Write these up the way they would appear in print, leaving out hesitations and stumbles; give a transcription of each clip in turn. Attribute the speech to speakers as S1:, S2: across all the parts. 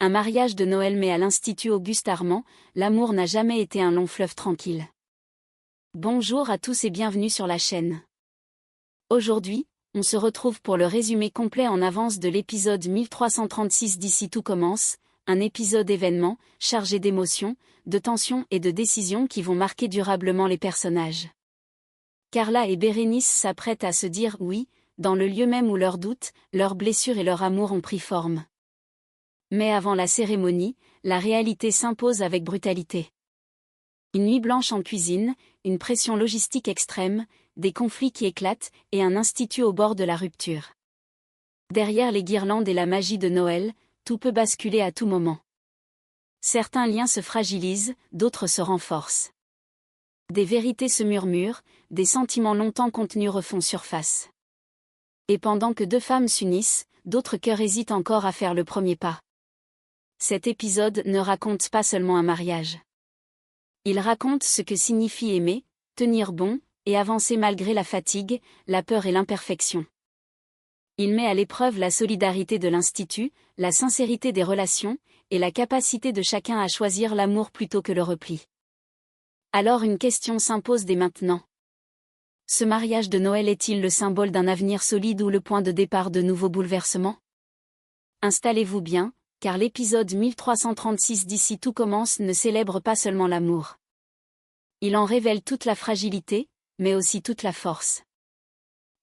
S1: Un mariage de Noël mais à l'Institut Auguste Armand, l'amour n'a jamais été un long fleuve tranquille. Bonjour à tous et bienvenue sur la chaîne. Aujourd'hui, on se retrouve pour le résumé complet en avance de l'épisode 1336 d'Ici tout commence, un épisode événement, chargé d'émotions, de tensions et de décisions qui vont marquer durablement les personnages. Carla et Bérénice s'apprêtent à se dire oui, dans le lieu même où leurs doutes, leurs blessures et leur amour ont pris forme. Mais avant la cérémonie, la réalité s'impose avec brutalité. Une nuit blanche en cuisine, une pression logistique extrême, des conflits qui éclatent, et un institut au bord de la rupture. Derrière les guirlandes et la magie de Noël, tout peut basculer à tout moment. Certains liens se fragilisent, d'autres se renforcent. Des vérités se murmurent, des sentiments longtemps contenus refont surface. Et pendant que deux femmes s'unissent, d'autres cœurs hésitent encore à faire le premier pas. Cet épisode ne raconte pas seulement un mariage. Il raconte ce que signifie aimer, tenir bon, et avancer malgré la fatigue, la peur et l'imperfection. Il met à l'épreuve la solidarité de l'institut, la sincérité des relations, et la capacité de chacun à choisir l'amour plutôt que le repli. Alors une question s'impose dès maintenant. Ce mariage de Noël est-il le symbole d'un avenir solide ou le point de départ de nouveaux bouleversements? Installez-vous bien, car l'épisode 1336 d'Ici tout commence ne célèbre pas seulement l'amour. Il en révèle toute la fragilité, mais aussi toute la force.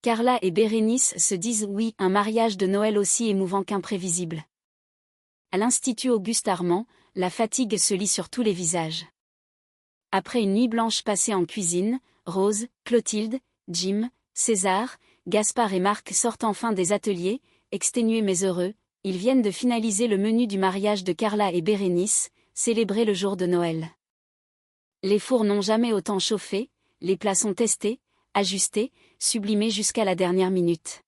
S1: Carla et Bérénice se disent oui, un mariage de Noël aussi émouvant qu'imprévisible. À l'Institut Auguste Armand, la fatigue se lit sur tous les visages. Après une nuit blanche passée en cuisine, Rose, Clotilde, Jim, César, Gaspard et Marc sortent enfin des ateliers, exténués mais heureux. Ils viennent de finaliser le menu du mariage de Carla et Bérénice, célébré le jour de Noël. Les fours n'ont jamais autant chauffé, les plats sont testés, ajustés, sublimés jusqu'à la dernière minute.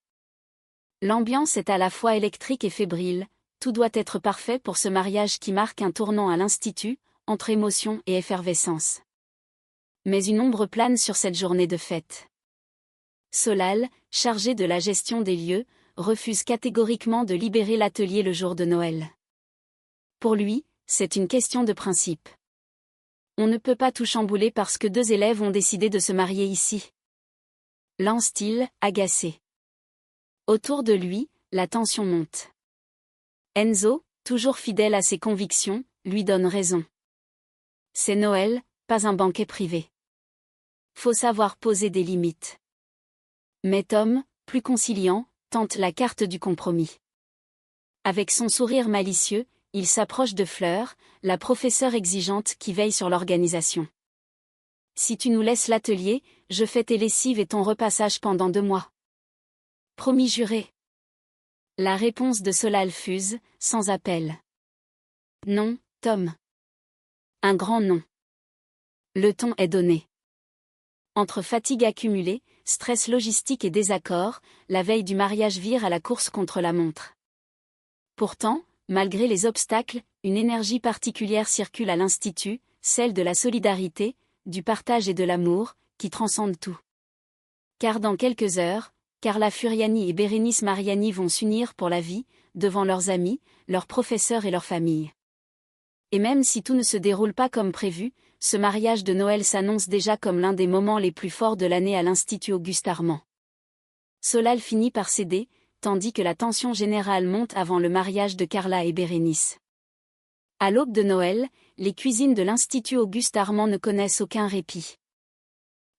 S1: L'ambiance est à la fois électrique et fébrile, tout doit être parfait pour ce mariage qui marque un tournant à l'Institut, entre émotion et effervescence. Mais une ombre plane sur cette journée de fête. Solal, chargé de la gestion des lieux, refuse catégoriquement de libérer l'atelier le jour de Noël. Pour lui, c'est une question de principe. On ne peut pas tout chambouler parce que deux élèves ont décidé de se marier ici. Lance-t-il, agacé. Autour de lui, la tension monte. Enzo, toujours fidèle à ses convictions, lui donne raison. C'est Noël, pas un banquet privé. Faut savoir poser des limites. Mais Tom, plus conciliant, tente la carte du compromis. Avec son sourire malicieux, il s'approche de Fleur, la professeure exigeante qui veille sur l'organisation. Si tu nous laisses l'atelier, je fais tes lessives et ton repassage pendant 2 mois. Promis juré. La réponse de Solal fuse, sans appel. Non, Tom. Un grand non. Le ton est donné. Entre fatigue accumulée, stress logistique et désaccord, la veille du mariage vire à la course contre la montre. Pourtant, malgré les obstacles, une énergie particulière circule à l'Institut, celle de la solidarité, du partage et de l'amour, qui transcende tout. Car dans quelques heures, Carla Furiani et Bérénice Mariani vont s'unir pour la vie, devant leurs amis, leurs professeurs et leurs familles. Et même si tout ne se déroule pas comme prévu, ce mariage de Noël s'annonce déjà comme l'un des moments les plus forts de l'année à l'Institut Auguste Armand. Solal finit par céder, tandis que la tension générale monte avant le mariage de Carla et Bérénice. À l'aube de Noël, les cuisines de l'Institut Auguste Armand ne connaissent aucun répit.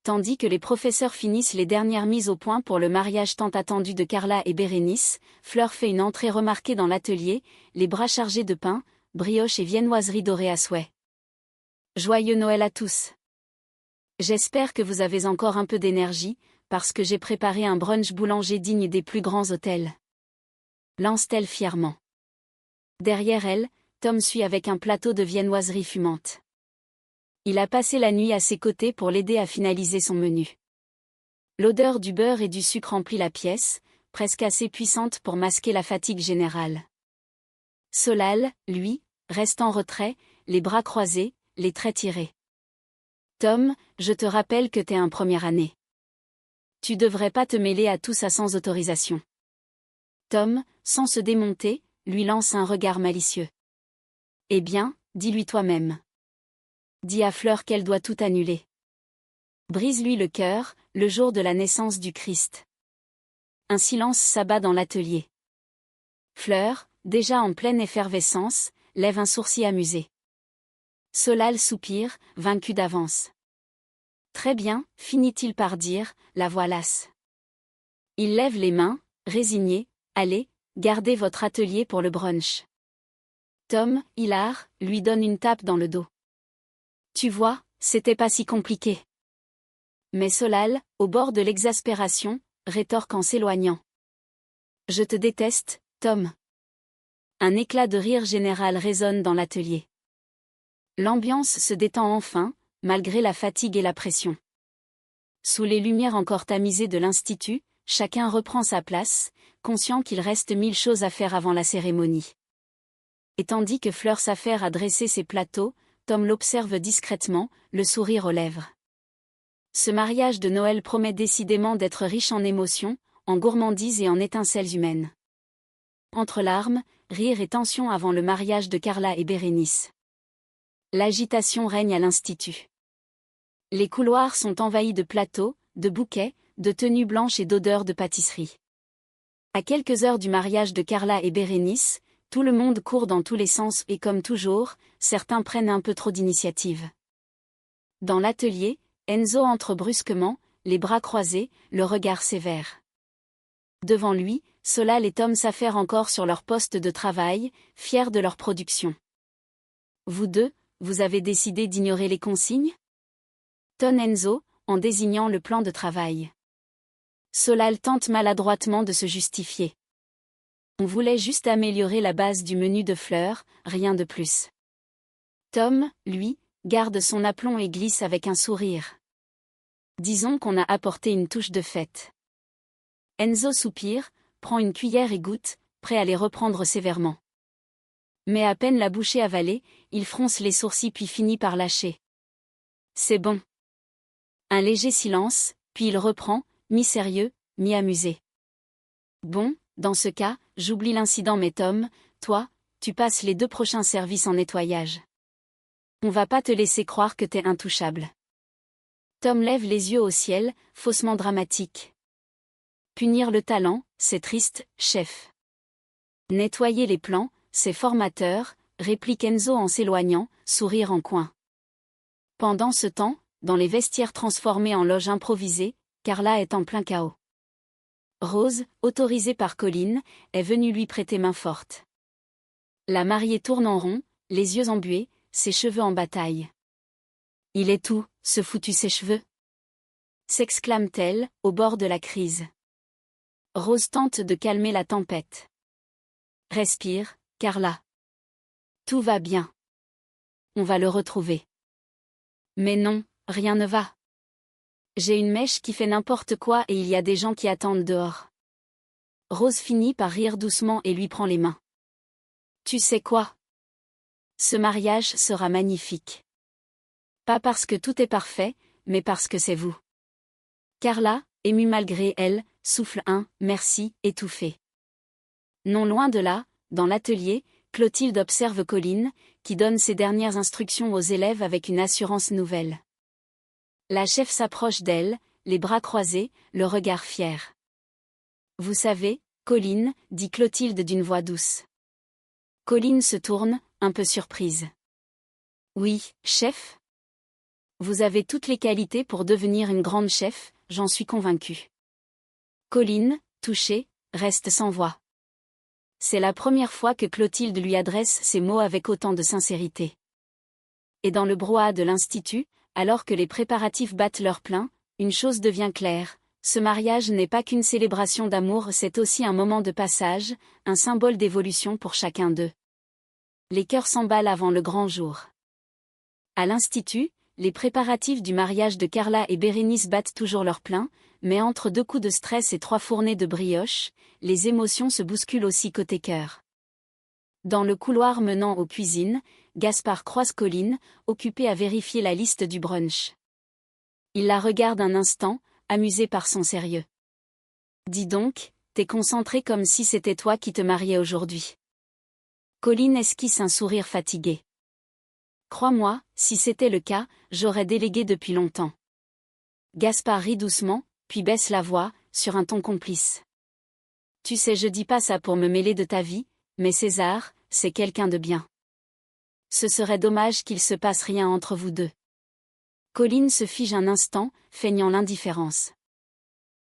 S1: Tandis que les professeurs finissent les dernières mises au point pour le mariage tant attendu de Carla et Bérénice, Fleur fait une entrée remarquée dans l'atelier, les bras chargés de pain, brioches et viennoiseries dorées à souhait. Joyeux Noël à tous. J'espère que vous avez encore un peu d'énergie, parce que j'ai préparé un brunch boulanger digne des plus grands hôtels. Lance-t-elle fièrement. Derrière elle, Tom suit avec un plateau de viennoiseries fumantes. Il a passé la nuit à ses côtés pour l'aider à finaliser son menu. L'odeur du beurre et du sucre remplit la pièce, presque assez puissante pour masquer la fatigue générale. Solal, lui, reste en retrait, les bras croisés, les traits tirés. Tom, je te rappelle que t'es un première année. Tu devrais pas te mêler à tout ça sans autorisation. Tom, sans se démonter, lui lance un regard malicieux. Eh bien, dis-lui toi-même. Dis à Fleur qu'elle doit tout annuler. Brise-lui le cœur, le jour de la naissance du Christ. Un silence s'abat dans l'atelier. Fleur, déjà en pleine effervescence, lève un sourcil amusé. Solal soupire, vaincu d'avance. Très bien, finit-il par dire, la voix lasse. Il lève les mains, résigné, allez, gardez votre atelier pour le brunch. Tom, hilar, lui donne une tape dans le dos. Tu vois, c'était pas si compliqué. Mais Solal, au bord de l'exaspération, rétorque en s'éloignant. Je te déteste, Tom. Un éclat de rire général résonne dans l'atelier. L'ambiance se détend enfin, malgré la fatigue et la pression. Sous les lumières encore tamisées de l'institut, chacun reprend sa place, conscient qu'il reste 1000 choses à faire avant la cérémonie. Et tandis que Fleur s'affaire à dresser ses plateaux, Tom l'observe discrètement, le sourire aux lèvres. Ce mariage de Noël promet décidément d'être riche en émotions, en gourmandises et en étincelles humaines. Entre larmes, rires et tensions avant le mariage de Carla et Bérénice. L'agitation règne à l'institut. Les couloirs sont envahis de plateaux, de bouquets, de tenues blanches et d'odeurs de pâtisserie. À quelques heures du mariage de Carla et Bérénice, tout le monde court dans tous les sens et comme toujours, certains prennent un peu trop d'initiative. Dans l'atelier, Enzo entre brusquement, les bras croisés, le regard sévère. Devant lui, Solal et Tom s'affairent encore sur leur poste de travail, fiers de leur production. Vous deux, vous avez décidé d'ignorer les consignes ? Tonne Enzo, en désignant le plan de travail. Solal tente maladroitement de se justifier. On voulait juste améliorer la base du menu de Fleur, rien de plus. Tom, lui, garde son aplomb et glisse avec un sourire. Disons qu'on a apporté une touche de fête. Enzo soupire, prend une cuillère et goûte, prêt à les reprendre sévèrement. Mais à peine la bouchée avalée, il fronce les sourcils puis finit par lâcher. C'est bon. Un léger silence, puis il reprend, mi-sérieux, mi-amusé. Bon, dans ce cas, j'oublie l'incident mais Tom, toi, tu passes les 2 prochains services en nettoyage. On va pas te laisser croire que t'es intouchable. Tom lève les yeux au ciel, faussement dramatique. Punir le talent, c'est triste, chef. Nettoyer les plans, c'est formateur, réplique Enzo en s'éloignant, sourire en coin. Pendant ce temps, dans les vestiaires transformés en loge improvisée, Carla est en plein chaos. Rose, autorisée par Colline, est venue lui prêter main forte. La mariée tourne en rond, les yeux embués, ses cheveux en bataille. Il est tout, ce foutu sèche-cheveux, s'exclame-t-elle, au bord de la crise. Rose tente de calmer la tempête. Respire, Carla. Tout va bien. On va le retrouver. Mais non, rien ne va. J'ai une mèche qui fait n'importe quoi et il y a des gens qui attendent dehors. Rose finit par rire doucement et lui prend les mains. Tu sais quoi ? Ce mariage sera magnifique. Pas parce que tout est parfait, mais parce que c'est vous. Carla, émue malgré elle, souffle un « merci » étouffé. Non loin de là, dans l'atelier, Clotilde observe Colline, qui donne ses dernières instructions aux élèves avec une assurance nouvelle. La chef s'approche d'elle, les bras croisés, le regard fier. Vous savez, Colline, dit Clotilde d'une voix douce. Colline se tourne, un peu surprise. Oui, chef ? Vous avez toutes les qualités pour devenir une grande chef, j'en suis convaincue. Colline, touchée, reste sans voix. C'est la première fois que Clotilde lui adresse ces mots avec autant de sincérité. Et dans le brouhaha de l'institut, alors que les préparatifs battent leur plein, une chose devient claire, ce mariage n'est pas qu'une célébration d'amour, c'est aussi un moment de passage, un symbole d'évolution pour chacun d'eux. Les cœurs s'emballent avant le grand jour. À l'institut, les préparatifs du mariage de Carla et Bérénice battent toujours leur plein, mais entre 2 coups de stress et 3 fournées de brioche, les émotions se bousculent aussi côté cœur. Dans le couloir menant aux cuisines, Gaspard croise Colline, occupé à vérifier la liste du brunch. Il la regarde un instant, amusé par son sérieux. Dis donc, t'es concentré comme si c'était toi qui te mariais aujourd'hui. Colline esquisse un sourire fatigué. Crois-moi, si c'était le cas, j'aurais délégué depuis longtemps. Gaspard rit doucement, puis baisse la voix, sur un ton complice. Tu sais, je dis pas ça pour me mêler de ta vie, mais César, c'est quelqu'un de bien. Ce serait dommage qu'il se passe rien entre vous deux. Colline se fige un instant, feignant l'indifférence.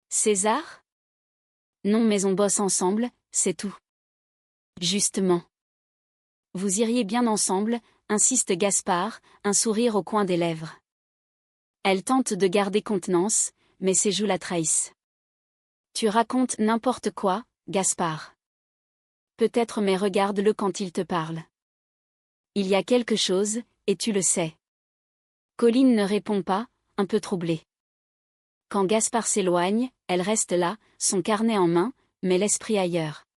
S1: César? Non, mais on bosse ensemble, c'est tout. Justement. Vous iriez bien ensemble, insiste Gaspard, un sourire au coin des lèvres. Elle tente de garder contenance, mais ses joues la trahissent. Tu racontes n'importe quoi, Gaspard. Peut-être, mais regarde-le quand il te parle. Il y a quelque chose, et tu le sais. Colline ne répond pas, un peu troublée. Quand Gaspard s'éloigne, elle reste là, son carnet en main, mais l'esprit ailleurs.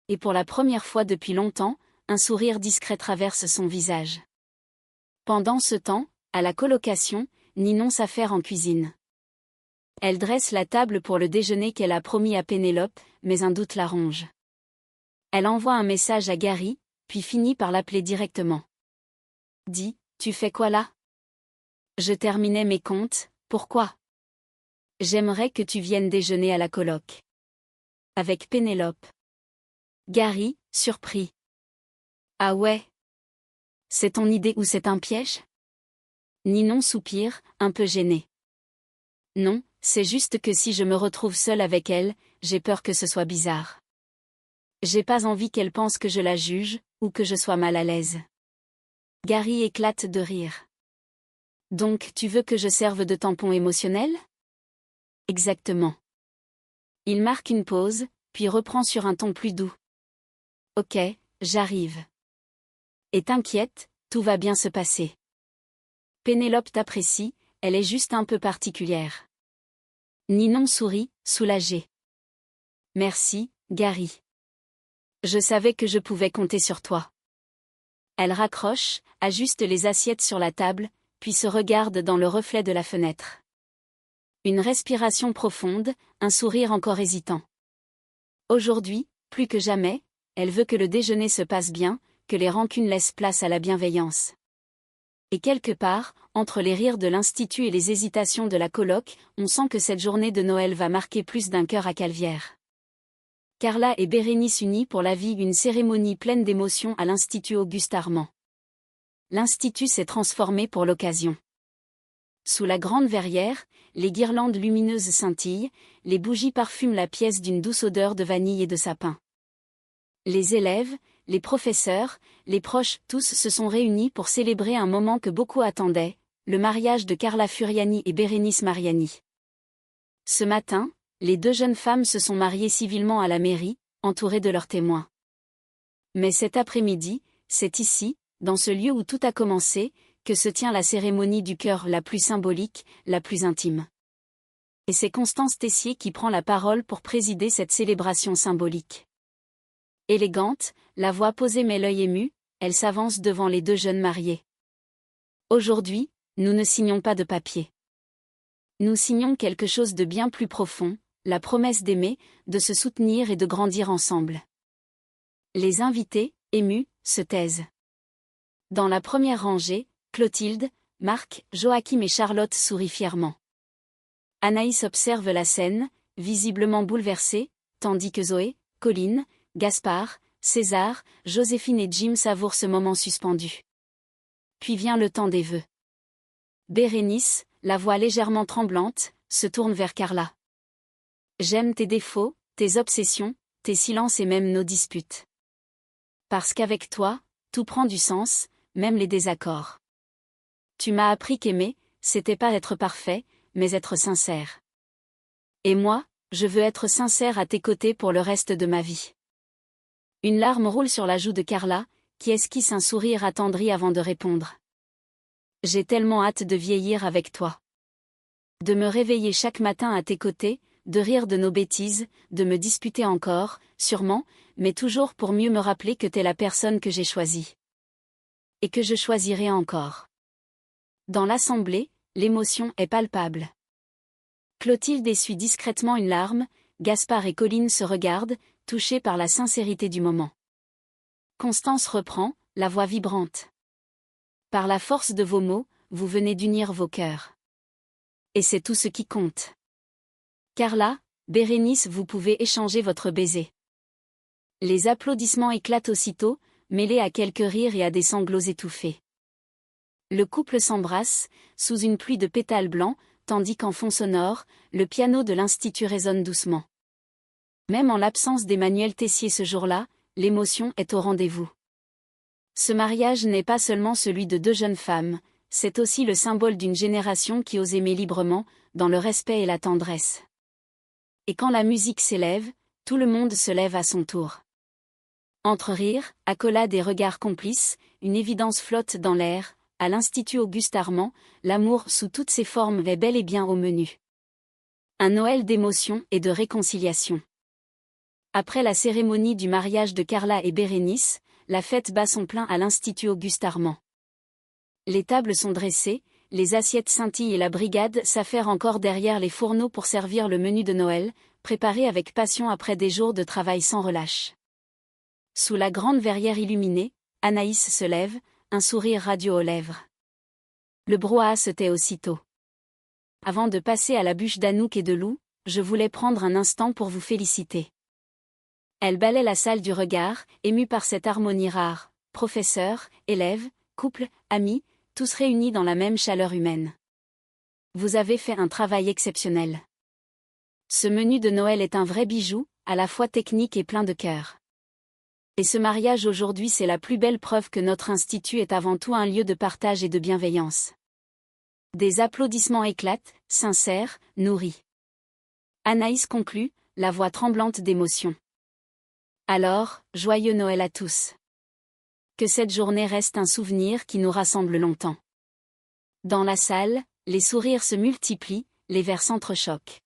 S1: Et pour la première fois depuis longtemps, un sourire discret traverse son visage. Pendant ce temps, à la colocation, Ninon s'affaire en cuisine. Elle dresse la table pour le déjeuner qu'elle a promis à Pénélope, mais un doute la ronge. Elle envoie un message à Gary, puis finit par l'appeler directement. Dis, tu fais quoi là? Je terminais mes comptes, pourquoi? J'aimerais que tu viennes déjeuner à la coloc. Avec Pénélope. Gary, surpris. Ah ouais? C'est ton idée ou c'est un piège? Ninon soupire, un peu gênée. Non, c'est juste que si je me retrouve seule avec elle, j'ai peur que ce soit bizarre. J'ai pas envie qu'elle pense que je la juge, ou que je sois mal à l'aise. Gary éclate de rire. Donc tu veux que je serve de tampon émotionnel? Exactement. Il marque une pause, puis reprend sur un ton plus doux. Ok, j'arrive. Et t'inquiète, tout va bien se passer. Pénélope t'apprécie, elle est juste un peu particulière. Ninon sourit, soulagée. Merci, Gary. Je savais que je pouvais compter sur toi. Elle raccroche, ajuste les assiettes sur la table, puis se regarde dans le reflet de la fenêtre. Une respiration profonde, un sourire encore hésitant. Aujourd'hui, plus que jamais, elle veut que le déjeuner se passe bien, que les rancunes laissent place à la bienveillance. Et quelque part, entre les rires de l'Institut et les hésitations de la coloc, on sent que cette journée de Noël va marquer plus d'un cœur à Calvière. Carla et Bérénice unis pour la vie, une cérémonie pleine d'émotions à l'Institut Auguste Armand. L'Institut s'est transformé pour l'occasion. Sous la grande verrière, les guirlandes lumineuses scintillent, les bougies parfument la pièce d'une douce odeur de vanille et de sapin. Les élèves, les professeurs, les proches, tous se sont réunis pour célébrer un moment que beaucoup attendaient, le mariage de Carla Furiani et Bérénice Mariani. Ce matin, les deux jeunes femmes se sont mariées civilement à la mairie, entourées de leurs témoins. Mais cet après-midi, c'est ici, dans ce lieu où tout a commencé, que se tient la cérémonie du cœur la plus symbolique, la plus intime. Et c'est Constance Tessier qui prend la parole pour présider cette célébration symbolique. Élégante, la voix posée mais l'œil ému, elle s'avance devant les deux jeunes mariés. Aujourd'hui, nous ne signons pas de papier. Nous signons quelque chose de bien plus profond, la promesse d'aimer, de se soutenir et de grandir ensemble. Les invités, émus, se taisent. Dans la première rangée, Clotilde, Marc, Joachim et Charlotte sourient fièrement. Anaïs observe la scène, visiblement bouleversée, tandis que Zoé, Colline, Gaspard, César, Joséphine et Jim savourent ce moment suspendu. Puis vient le temps des vœux. Bérénice, la voix légèrement tremblante, se tourne vers Carla. J'aime tes défauts, tes obsessions, tes silences et même nos disputes. Parce qu'avec toi, tout prend du sens, même les désaccords. Tu m'as appris qu'aimer, c'était pas être parfait, mais être sincère. Et moi, je veux être sincère à tes côtés pour le reste de ma vie. Une larme roule sur la joue de Carla, qui esquisse un sourire attendri avant de répondre. J'ai tellement hâte de vieillir avec toi. De me réveiller chaque matin à tes côtés, de rire de nos bêtises, de me disputer encore, sûrement, mais toujours pour mieux me rappeler que t'es la personne que j'ai choisie. Et que je choisirai encore. Dans l'assemblée, l'émotion est palpable. Clotilde essuie discrètement une larme, Gaspard et Colline se regardent, touchés par la sincérité du moment. Constance reprend, la voix vibrante. Par la force de vos mots, vous venez d'unir vos cœurs. Et c'est tout ce qui compte. Carla, Bérénice, vous pouvez échanger votre baiser. Les applaudissements éclatent aussitôt, mêlés à quelques rires et à des sanglots étouffés. Le couple s'embrasse, sous une pluie de pétales blancs, tandis qu'en fond sonore, le piano de l'Institut résonne doucement. Même en l'absence d'Emmanuel Tessier ce jour-là, l'émotion est au rendez-vous. Ce mariage n'est pas seulement celui de deux jeunes femmes, c'est aussi le symbole d'une génération qui ose aimer librement, dans le respect et la tendresse. Et quand la musique s'élève, tout le monde se lève à son tour. Entre rires, accolades et regards complices, une évidence flotte dans l'air. À l'Institut Auguste-Armand, l'amour sous toutes ses formes est bel et bien au menu. Un Noël d'émotion et de réconciliation. Après la cérémonie du mariage de Carla et Bérénice, la fête bat son plein à l'Institut Auguste-Armand. Les tables sont dressées, les assiettes scintillent et la brigade s'affaire encore derrière les fourneaux pour servir le menu de Noël, préparé avec passion après des jours de travail sans relâche. Sous la grande verrière illuminée, Anaïs se lève, un sourire radieux aux lèvres. Le brouhaha se tait aussitôt. Avant de passer à la bûche d'Anouk et de Lou, je voulais prendre un instant pour vous féliciter. Elle balaie la salle du regard, émue par cette harmonie rare, professeurs, élèves, couples, amis, tous réunis dans la même chaleur humaine. Vous avez fait un travail exceptionnel. Ce menu de Noël est un vrai bijou, à la fois technique et plein de cœur. Et ce mariage aujourd'hui, c'est la plus belle preuve que notre institut est avant tout un lieu de partage et de bienveillance. Des applaudissements éclatent, sincères, nourris. Anaïs conclut, la voix tremblante d'émotion. Alors, joyeux Noël à tous. Que cette journée reste un souvenir qui nous rassemble longtemps. Dans la salle, les sourires se multiplient, les verres s'entrechoquent.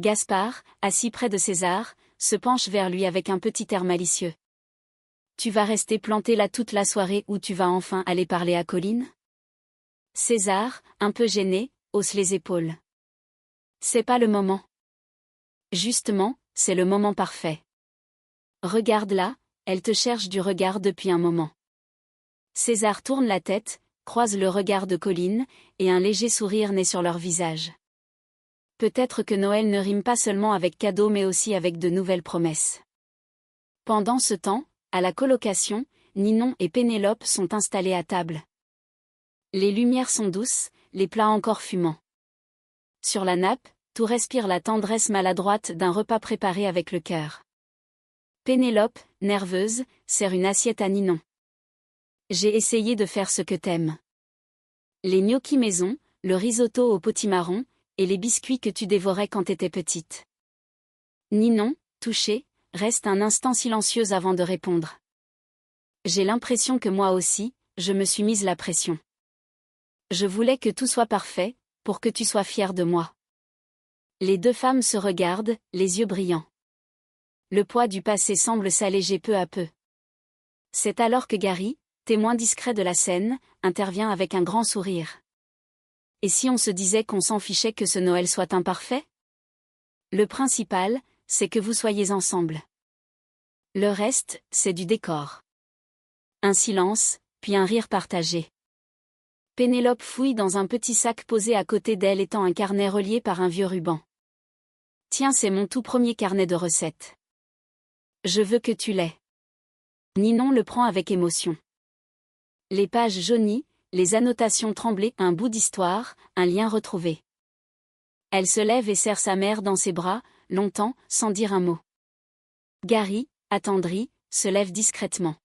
S1: Gaspard, assis près de César, se penche vers lui avec un petit air malicieux. Tu vas rester planté là toute la soirée ou tu vas enfin aller parler à Colline ? César, un peu gêné, hausse les épaules. C'est pas le moment. Justement, c'est le moment parfait. Regarde-la, elle te cherche du regard depuis un moment. César tourne la tête, croise le regard de Colline, et un léger sourire naît sur leur visage. Peut-être que Noël ne rime pas seulement avec cadeau mais aussi avec de nouvelles promesses. Pendant ce temps, à la colocation, Ninon et Pénélope sont installés à table. Les lumières sont douces, les plats encore fumants. Sur la nappe, tout respire la tendresse maladroite d'un repas préparé avec le cœur. Pénélope, nerveuse, sert une assiette à Ninon. J'ai essayé de faire ce que t'aimes. Les gnocchis maison, le risotto au potimarron, et les biscuits que tu dévorais quand t'étais petite. Ninon, touchée, reste un instant silencieuse avant de répondre. J'ai l'impression que moi aussi, je me suis mise la pression. Je voulais que tout soit parfait, pour que tu sois fière de moi. Les deux femmes se regardent, les yeux brillants. Le poids du passé semble s'alléger peu à peu. C'est alors que Gary, témoin discret de la scène, intervient avec un grand sourire. Et si on se disait qu'on s'en fichait que ce Noël soit imparfait ? Le principal, c'est que vous soyez ensemble. Le reste, c'est du décor. Un silence, puis un rire partagé. Pénélope fouille dans un petit sac posé à côté d'elle étant un carnet relié par un vieux ruban. Tiens, c'est mon tout premier carnet de recettes. Je veux que tu l'aies. Ninon le prend avec émotion. Les pages jaunies, les annotations tremblées, un bout d'histoire, un lien retrouvé. Elle se lève et serre sa mère dans ses bras, longtemps, sans dire un mot. Gary, attendri, se lève discrètement.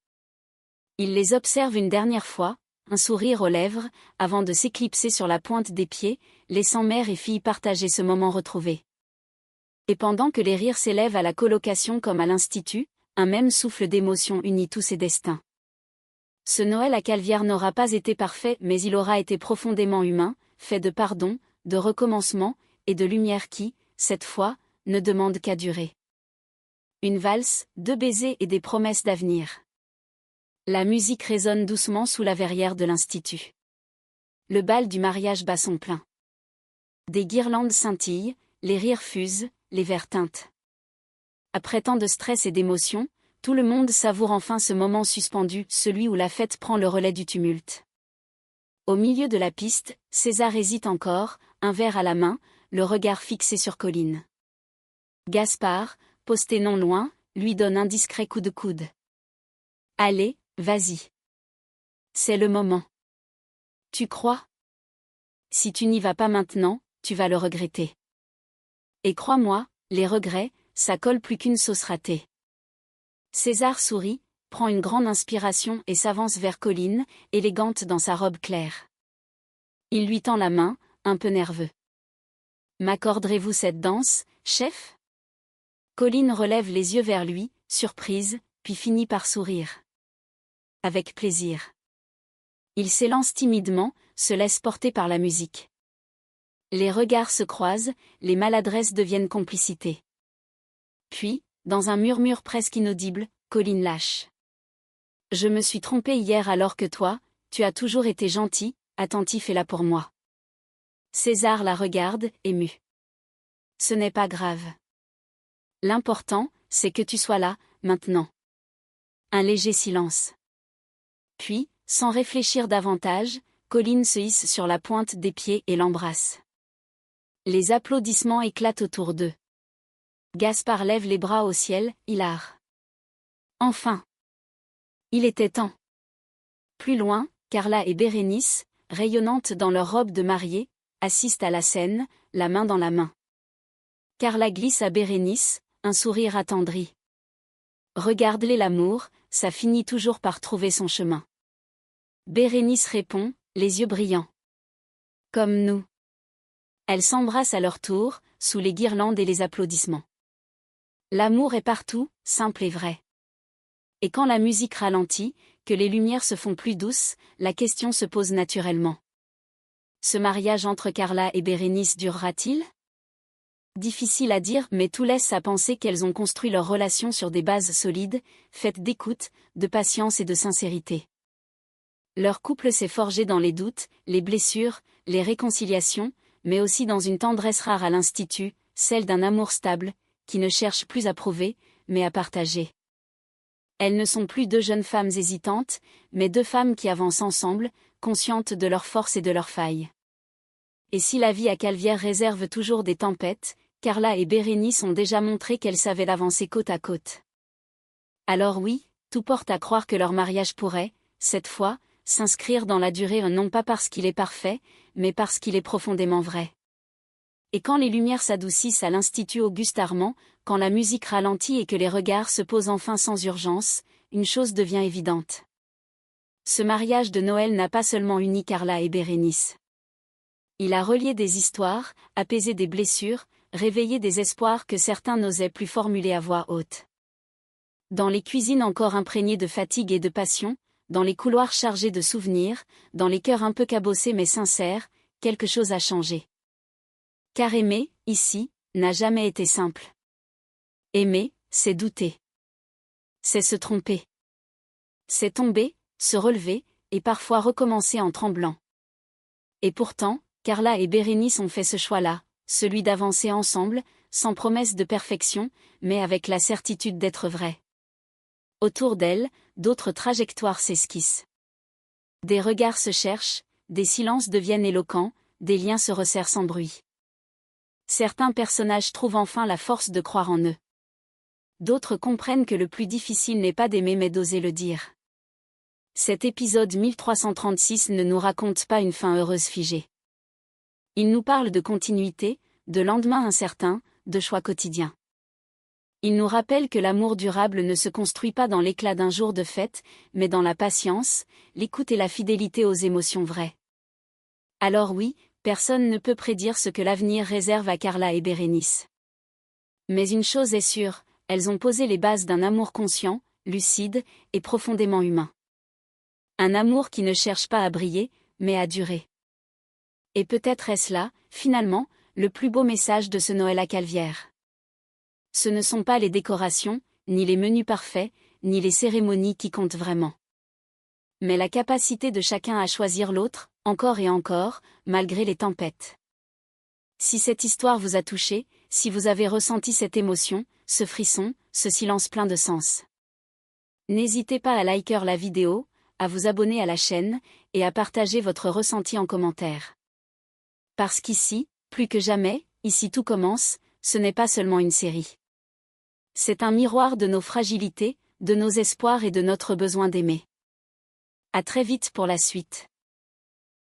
S1: Il les observe une dernière fois, un sourire aux lèvres, avant de s'éclipser sur la pointe des pieds, laissant mère et fille partager ce moment retrouvé. Et pendant que les rires s'élèvent à la colocation comme à l'institut, un même souffle d'émotion unit tous ces destins. Ce Noël à Calvière n'aura pas été parfait, mais il aura été profondément humain, fait de pardon, de recommencement, et de lumière qui, cette fois, ne demande qu'à durer. Une valse, 2 baisers et des promesses d'avenir. La musique résonne doucement sous la verrière de l'institut. Le bal du mariage bat son plein. Des guirlandes scintillent, les rires fusent, les verres teintent. Après tant de stress et d'émotion, Tout le monde savoure enfin ce moment suspendu, celui où la fête prend le relais du tumulte. Au milieu de la piste, César hésite encore, un verre à la main, le regard fixé sur Colline. Gaspard, posté non loin, lui donne un discret coup de coude. Allez, vas-y. C'est le moment. Tu crois? Si tu n'y vas pas maintenant, tu vas le regretter. Et crois-moi, les regrets, ça colle plus qu'une sauce ratée. César sourit, prend une grande inspiration et s'avance vers Colline, élégante dans sa robe claire. Il lui tend la main, un peu nerveux. M'accorderez-vous cette danse, chef? Colline relève les yeux vers lui, surprise, puis finit par sourire. Avec plaisir. Il s'élance timidement, se laisse porter par la musique. Les regards se croisent, les maladresses deviennent complicité. Puis, dans un murmure presque inaudible, Colline lâche. Je me suis trompée hier alors que toi, tu as toujours été gentil, attentif et là pour moi. César la regarde, ému. Ce n'est pas grave. L'important, c'est que tu sois là, maintenant. Un léger silence. Puis, sans réfléchir davantage, Colline se hisse sur la pointe des pieds et l'embrasse. Les applaudissements éclatent autour d'eux. Gaspard lève les bras au ciel, hilar. Enfin! Il était temps. Plus loin, Carla et Bérénice, rayonnantes dans leur robe de mariée, assistent à la scène, la main dans la main. Carla glisse à Bérénice, un sourire attendri. Regarde-les l'amour, ça finit toujours par trouver son chemin. Bérénice répond, les yeux brillants. Comme nous. Elles s'embrassent à leur tour, sous les guirlandes et les applaudissements. L'amour est partout, simple et vrai. Et quand la musique ralentit, que les lumières se font plus douces, la question se pose naturellement. Ce mariage entre Carla et Bérénice durera-t-il? Difficile à dire, mais tout laisse à penser qu'elles ont construit leur relation sur des bases solides, faites d'écoute, de patience et de sincérité. Leur couple s'est forgé dans les doutes, les blessures, les réconciliations, mais aussi dans une tendresse rare à l'institut, celle d'un amour stable, qui ne cherche plus à prouver, mais à partager. Elles ne sont plus deux jeunes femmes hésitantes, mais deux femmes qui avancent ensemble, conscientes de leurs forces et de leurs failles. Et si la vie à Calvière réserve toujours des tempêtes, Carla et Bérénice ont déjà montré qu'elles savaient avancer côte à côte. Alors oui, tout porte à croire que leur mariage pourrait, cette fois, s'inscrire dans la durée non pas parce qu'il est parfait, mais parce qu'il est profondément vrai. Et quand les lumières s'adoucissent à l'Institut Auguste Armand, quand la musique ralentit et que les regards se posent enfin sans urgence, une chose devient évidente. Ce mariage de Noël n'a pas seulement uni Carla et Bérénice. Il a relié des histoires, apaisé des blessures, réveillé des espoirs que certains n'osaient plus formuler à voix haute. Dans les cuisines encore imprégnées de fatigue et de passion, dans les couloirs chargés de souvenirs, dans les cœurs un peu cabossés mais sincères, quelque chose a changé. Car aimer, ici, n'a jamais été simple. Aimer, c'est douter. C'est se tromper. C'est tomber, se relever, et parfois recommencer en tremblant. Et pourtant, Carla et Bérénice ont fait ce choix-là, celui d'avancer ensemble, sans promesse de perfection, mais avec la certitude d'être vraies. Autour d'elles, d'autres trajectoires s'esquissent. Des regards se cherchent, des silences deviennent éloquents, des liens se resserrent sans bruit. Certains personnages trouvent enfin la force de croire en eux. D'autres comprennent que le plus difficile n'est pas d'aimer mais d'oser le dire. Cet épisode 1336 ne nous raconte pas une fin heureuse figée. Il nous parle de continuité, de lendemain incertain, de choix quotidiens. Il nous rappelle que l'amour durable ne se construit pas dans l'éclat d'un jour de fête, mais dans la patience, l'écoute et la fidélité aux émotions vraies. Alors oui, personne ne peut prédire ce que l'avenir réserve à Carla et Bérénice. Mais une chose est sûre, elles ont posé les bases d'un amour conscient, lucide et profondément humain. Un amour qui ne cherche pas à briller, mais à durer. Et peut-être est-ce là, finalement, le plus beau message de ce Noël à Calvière. Ce ne sont pas les décorations, ni les menus parfaits, ni les cérémonies qui comptent vraiment. Mais la capacité de chacun à choisir l'autre, encore et encore, malgré les tempêtes. Si cette histoire vous a touché, si vous avez ressenti cette émotion, ce frisson, ce silence plein de sens. N'hésitez pas à liker la vidéo, à vous abonner à la chaîne, et à partager votre ressenti en commentaire. Parce qu'ici, plus que jamais, ici tout commence, ce n'est pas seulement une série. C'est un miroir de nos fragilités, de nos espoirs et de notre besoin d'aimer. À très vite pour la suite.